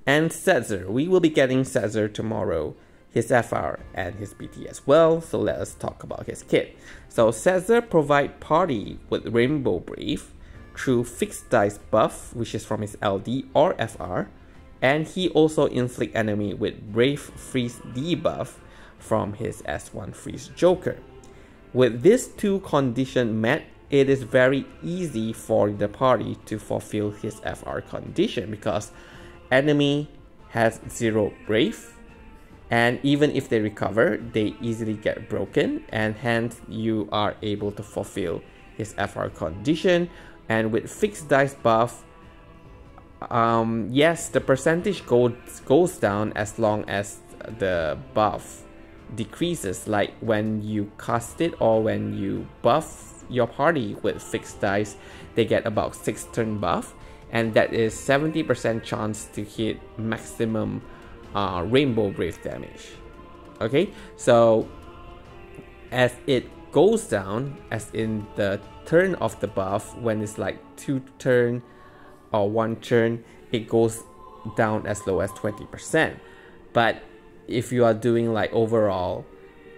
And Setzer, we will be getting Setzer tomorrow, his FR and his BT as well, so let us talk about his kit. So Setzer provide party with Rainbow Brave through fixed dice buff, which is from his LD or FR, and he also inflict enemy with Brave Freeze debuff from his S1 Freeze Joker. With these two conditions met, it is very easy for the party to fulfill his FR condition because enemy has 0 Brave, and even if they recover, they easily get broken, and hence you are able to fulfill his FR condition. And with fixed dice buff, yes, the percentage goes down as long as the buff decreases, like when you cast it or when you buff your party with fixed dice, they get about 6 turn buff, and that is 70% chance to hit maximum Rainbow Brave damage. Okay, so as it goes down, as in the turn of the buff, when it's like 2 turn or 1 turn, it goes down as low as 20%. But if you are doing like overall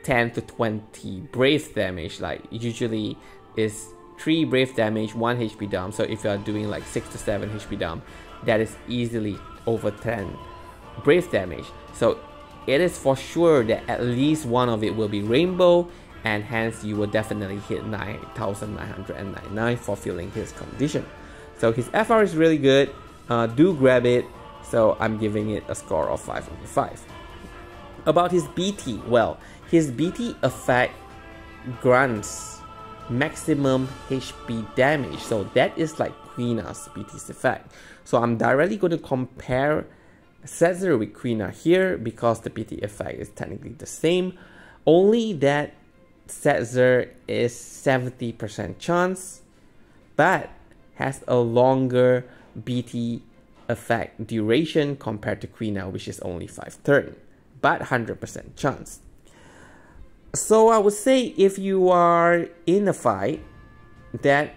10 to 20 Brave damage, like usually is 3 Brave damage, 1 HP dump. So if you are doing like 6 to 7 HP dump, that is easily over 10 Brave damage. So it is for sure that at least one of it will be Rainbow, and hence you will definitely hit 9,999 fulfilling his condition. So his FR is really good, do grab it, so I'm giving it a score of 5 over 5. About his BT, well, his BT effect grants maximum HP damage, so that is like Queena's BT's effect. So I'm directly going to compare Setzer with Queena here because the BT effect is technically the same, only that Setzer is 70% chance but has a longer BT effect duration compared to Queena, which is only 5 turns, but 100% chance. So I would say if you are in a fight that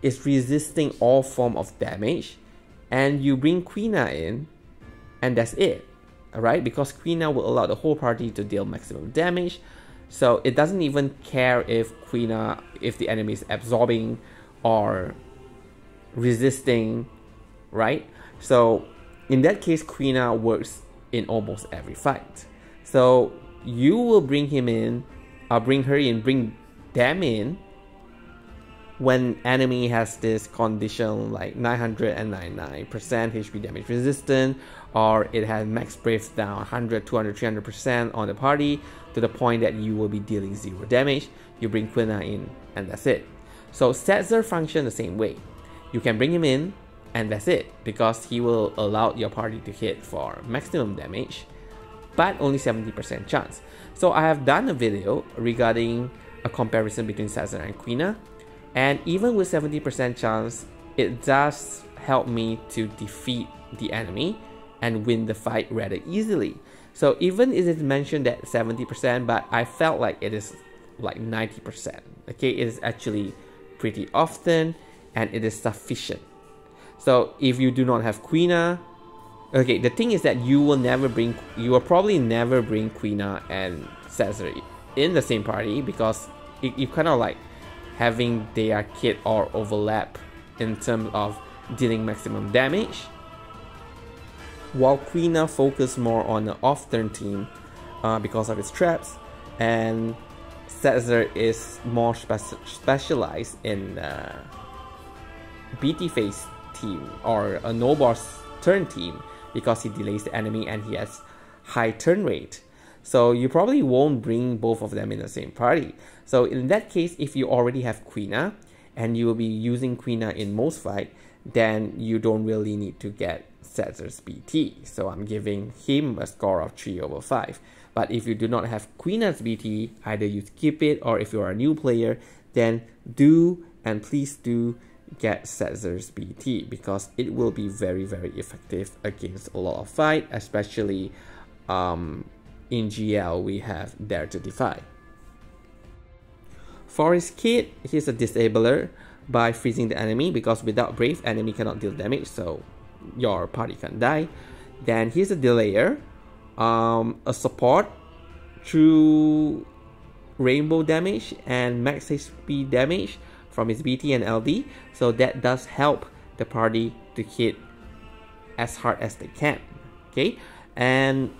is resisting all form of damage and you bring Queena in, and that's it, alright? Because Queena will allow the whole party to deal maximum damage. So it doesn't even care if if the enemy is absorbing or resisting, right? So in that case, Queena works in almost every fight. So you will bring him in, bring them in when enemy has this condition like 999% HP damage resistant, or it has max Brave down 100, 200, 300% on the party to the point that you will be dealing 0 damage. You bring Queena in and that's it. So Setzer function the same way. You can bring him in and that's it, because he will allow your party to hit for maximum damage, but only 70% chance. So I have done a video regarding a comparison between Setzer and Queena, and even with 70% chance, it does help me to defeat the enemy and win the fight rather easily. So even if it's mentioned that 70%, but I felt like it is like 90%. Okay, it is actually pretty often and it is sufficient. So if you do not have Queena, okay, the thing is that you will probably never bring Queena and Setzer in the same party, because you kind of like having their kit all overlap in terms of dealing maximum damage, while Queena focus more on the off-turn team because of its traps, and Setzer is more specialized in BT phase team or a no boss turn team because he delays the enemy and he has high turn rate. So you probably won't bring both of them in the same party. So in that case, if you already have Queena and you will be using Queena in most fight, then you don't really need to get Setzer's BT. So I'm giving him a score of 3 over 5. But if you do not have Queena's BT, either you skip it, or if you are a new player, then please do get Setzer's BT, because it will be very, very effective against a lot of fight, especially in GL we have Dare to Defy. For his kit, he's a disabler by freezing the enemy, because without Brave, enemy cannot deal damage, so your party can die. Then here's a delayer, a support through rainbow damage and max HP damage from his BT and LD, so that does help the party to hit as hard as they can. Okay, and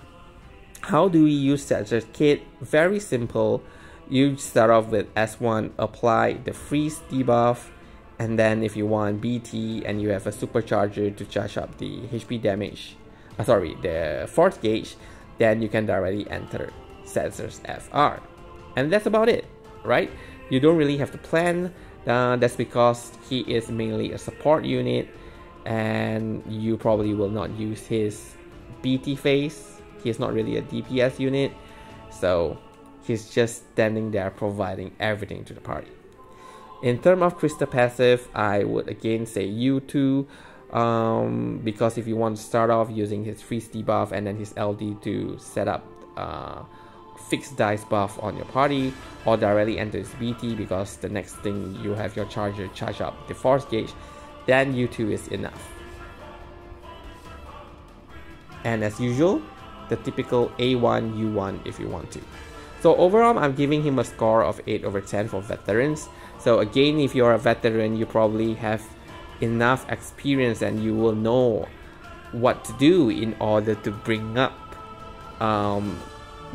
how do we use Setzer's kit? Very simple. You start off with S1, apply the freeze debuff, and then if you want BT and you have a supercharger to charge up the HP damage, the force gauge, then you can directly enter Setzer's FR. And that's about it, right? You don't really have to plan. That's because he is mainly a support unit, and you probably will not use his BT phase. He's not really a DPS unit, so he's just standing there providing everything to the party. In terms of crystal passive, I would again say U2, because if you want to start off using his freeze debuff and then his LD to set up fixed dice buff on your party, or directly enter his BT because the next thing you have your charger charge up the force gauge, then U2 is enough. And as usual, the typical A1, U1 if you want to. So overall, I'm giving him a score of 8/10 for veterans. So again, if you're a veteran, you probably have enough experience and you will know what to do in order to bring up,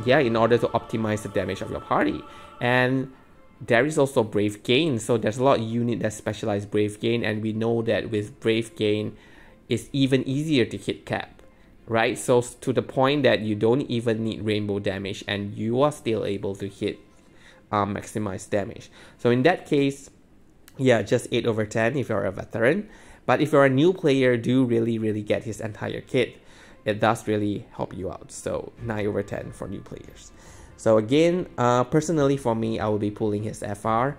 in order to optimize the damage of your party. And there is also Brave Gain. So there's a lot of units that specialize Brave Gain, and we know that with Brave Gain, it's even easier to hit cap. Right, so to the point that you don't even need rainbow damage and you are still able to hit maximize damage. So in that case, yeah, just 8/10 if you're a veteran. But if you're a new player, do really get his entire kit. It does really help you out. So 9/10 for new players. So again, personally for me, I will be pulling his FR.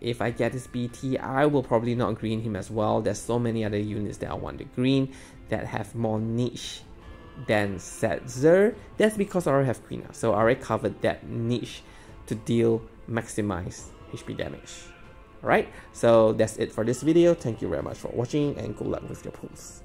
If I get his BT, I will probably not green him as well. There's so many other units that I want to green that have more niche than Setzer. That's because I already have Queen, so I already covered that niche to deal maximize HP damage. Alright, so that's it for this video. Thank you very much for watching and good luck with your pulls.